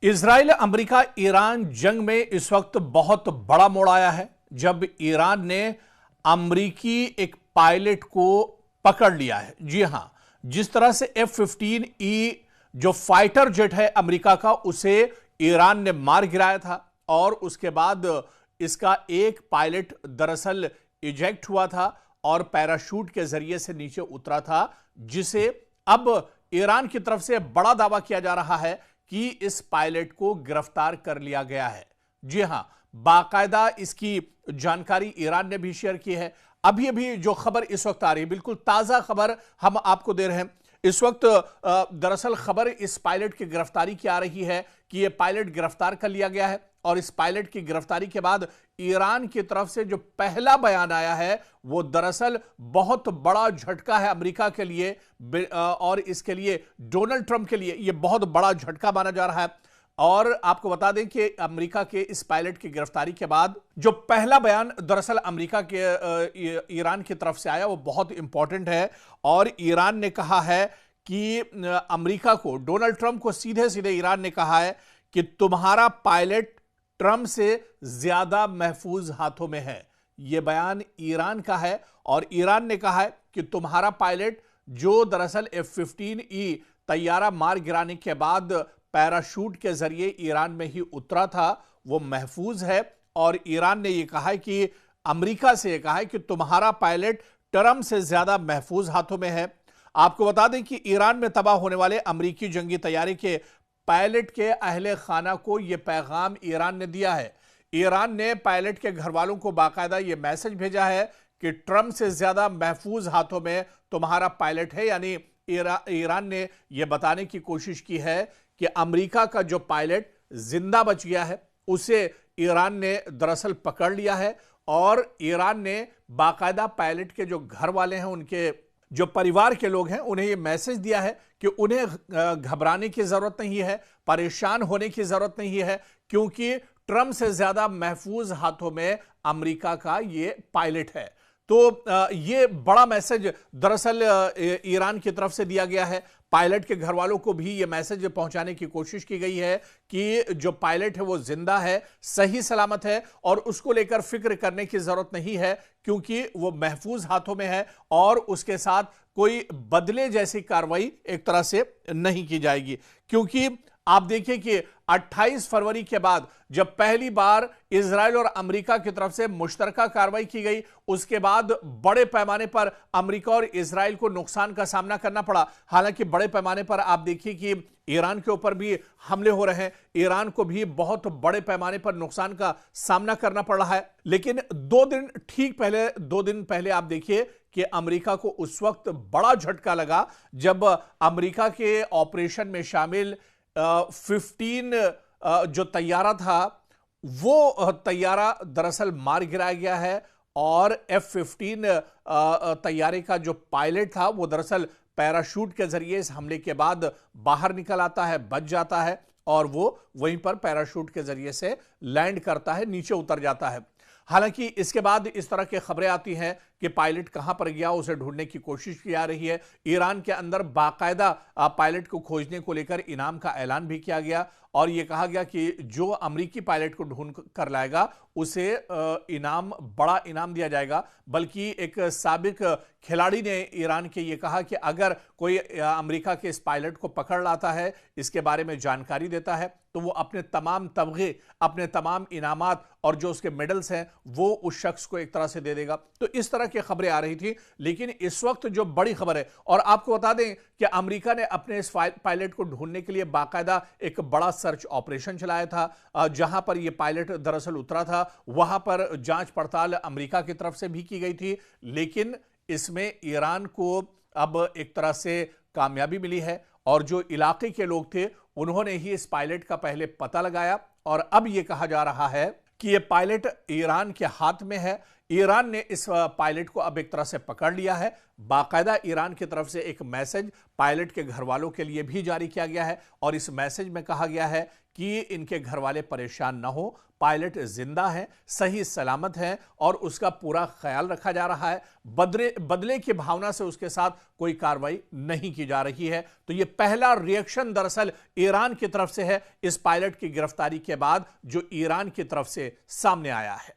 Israel America Iran जंग में इस वक्त बहुत बड़ा मोड़ आया है जब ईरान ने अमेरिकी एक पायलट को पकड़ लिया है। जी हां, जिस तरह से F-15E जो फाइटर जेट है अमेरिका का, उसे ईरान ने मार गिराया था और उसके बाद इसका एक पायलट दरअसल इजेक्ट हुआ था और पैराशूट के जरिए से नीचे उतरा था, जिसे अब ईरान की तरफ से बड़ा दावा किया जा रहा है कि इस पायलट को गिरफ्तार कर लिया गया है। जी हां, बाकायदा इसकी जानकारी ईरान ने भी शेयर की है। अभी अभी जो खबर इस वक्त आ रही है, बिल्कुल ताजा खबर हम आपको दे रहे हैं। इस वक्त दरअसल खबर इस पायलट की गिरफ्तारी की आ रही है कि यह पायलट गिरफ्तार कर लिया गया है और इस पायलट की गिरफ्तारी के बाद ईरान की तरफ से जो पहला बयान आया है वो दरअसल बहुत बड़ा झटका है अमेरिका के लिए और इसके लिए डोनाल्ड ट्रंप के लिए यह बहुत बड़ा झटका माना जा रहा है। और आपको बता दें कि अमेरिका के इस पायलट की गिरफ्तारी के बाद जो पहला बयान दरअसल अमेरिका के ईरान की तरफ से आया वो बहुत इंपॉर्टेंट है और ईरान ने कहा है कि अमेरिका को, डोनाल्ड ट्रंप को सीधे सीधे ईरान ने कहा है कि तुम्हारा पायलट ट्रंप से ज्यादा महफूज हाथों में है। यह बयान ईरान का है और ईरान ने कहा है कि तुम्हारा पायलट जो दरअसल F-15E तैयारा मार गिराने के बाद पैराशूट के जरिए ईरान में ही उतरा था, वो महफूज है। और ईरान ने यह कहा है कि अमेरिका से यह कहा है कि तुम्हारा पायलट ट्रंप से ज्यादा महफूज हाथों में है। आपको बता दें कि ईरान में तबाह होने वाले अमेरिकी जंगी तैयारी के पायलट के अहले खाना को यह पैगाम ईरान ने दिया है। ईरान ने पायलट के घर वालों को बाकायदा यह मैसेज भेजा है कि ट्रंप से ज्यादा महफूज हाथों में तुम्हारा पायलट है। यानी ईरान ने यह बताने की कोशिश की है कि अमेरिका का जो पायलट जिंदा बच गया है उसे ईरान ने दरअसल पकड़ लिया है और ईरान ने बाकायदा पायलट के जो घर वाले हैं, उनके जो परिवार के लोग हैं, उन्हें यह मैसेज दिया है कि उन्हें घबराने की जरूरत नहीं है, परेशान होने की जरूरत नहीं है, क्योंकि ट्रंप से ज्यादा महफूज हाथों में अमेरिका का यह पायलट है। तो यह बड़ा मैसेज दरअसल ईरान की तरफ से दिया गया है। पायलट के घर वालों को भी यह मैसेज पहुंचाने की कोशिश की गई है कि जो पायलट है वो जिंदा है, सही सलामत है और उसको लेकर फिक्र करने की जरूरत नहीं है, क्योंकि वो महफूज हाथों में है और उसके साथ कोई बदले जैसी कार्रवाई एक तरह से नहीं की जाएगी। क्योंकि आप देखिए कि 28 फरवरी के बाद जब पहली बार इजराइल और अमेरिका की तरफ से मुश्तरका कार्रवाई की गई, उसके बाद बड़े पैमाने पर अमेरिका और इजराइल को नुकसान का सामना करना पड़ा। हालांकि बड़े पैमाने पर आप देखिए कि ईरान के ऊपर भी हमले हो रहे हैं, ईरान को भी बहुत बड़े पैमाने पर नुकसान का सामना करना पड़ रहा है। लेकिन 2 दिन पहले आप देखिए कि अमेरिका को उस वक्त बड़ा झटका लगा जब अमेरिका के ऑपरेशन में शामिल 15 जो तैयारा था वो तैयारा दरअसल मार गिराया गया है और F-15 तैयारे का जो पायलट था वो दरअसल पैराशूट के जरिए इस हमले के बाद बाहर निकल आता है, बच जाता है और वो वहीं पर पैराशूट के जरिए से लैंड करता है, नीचे उतर जाता है। हालांकि इसके बाद इस तरह की खबरें आती हैं कि पायलट कहां पर गया, उसे ढूंढने की कोशिश की जा रही है। ईरान के अंदर बाकायदा पायलट को खोजने को लेकर इनाम का ऐलान भी किया गया और यह कहा गया कि जो अमेरिकी पायलट को ढूंढ कर लाएगा उसे बड़ा इनाम दिया जाएगा। बल्कि एक साबिक खिलाड़ी ने ईरान के ये कहा कि अगर कोई अमेरिका के इस पायलट को पकड़ लाता है, इसके बारे में जानकारी देता है, तो वो अपने तमाम तमगे, अपने तमाम इनामात और जो उसके मेडल्स हैं वो उस शख्स को एक तरह से दे देगा। तो इस तरह की खबरें आ रही थी। लेकिन इस वक्त जो बड़ी खबर है, और आपको बता दें कि अमेरिका ने अपने इस पायलट को ढूंढने के लिए बाकायदा एक बड़ा सर्च ऑपरेशन चलाया था। जहां पर यह पायलट दरअसल उतरा था वहां पर जांच पड़ताल अमेरिका की तरफ से भी की गई थी। लेकिन इसमें ईरान को अब एक तरह से कामयाबी मिली है और जो इलाके के लोग थे उन्होंने ही इस पायलट का पहले पता लगाया और अब यह कहा जा रहा है कि यह पायलट ईरान के हाथ में है। ईरान ने इस पायलट को अब एक तरह से पकड़ लिया है। बाकायदा ईरान की तरफ से एक मैसेज पायलट के घर वालों के लिए भी जारी किया गया है और इस मैसेज में कहा गया है कि इनके घर वाले परेशान न हो, पायलट जिंदा है, सही सलामत है और उसका पूरा ख्याल रखा जा रहा है। बदले की भावना से उसके साथ कोई कार्रवाई नहीं की जा रही है। तो यह पहला रिएक्शन दरअसल ईरान की तरफ से है इस पायलट की गिरफ्तारी के बाद, जो ईरान की तरफ से सामने आया है।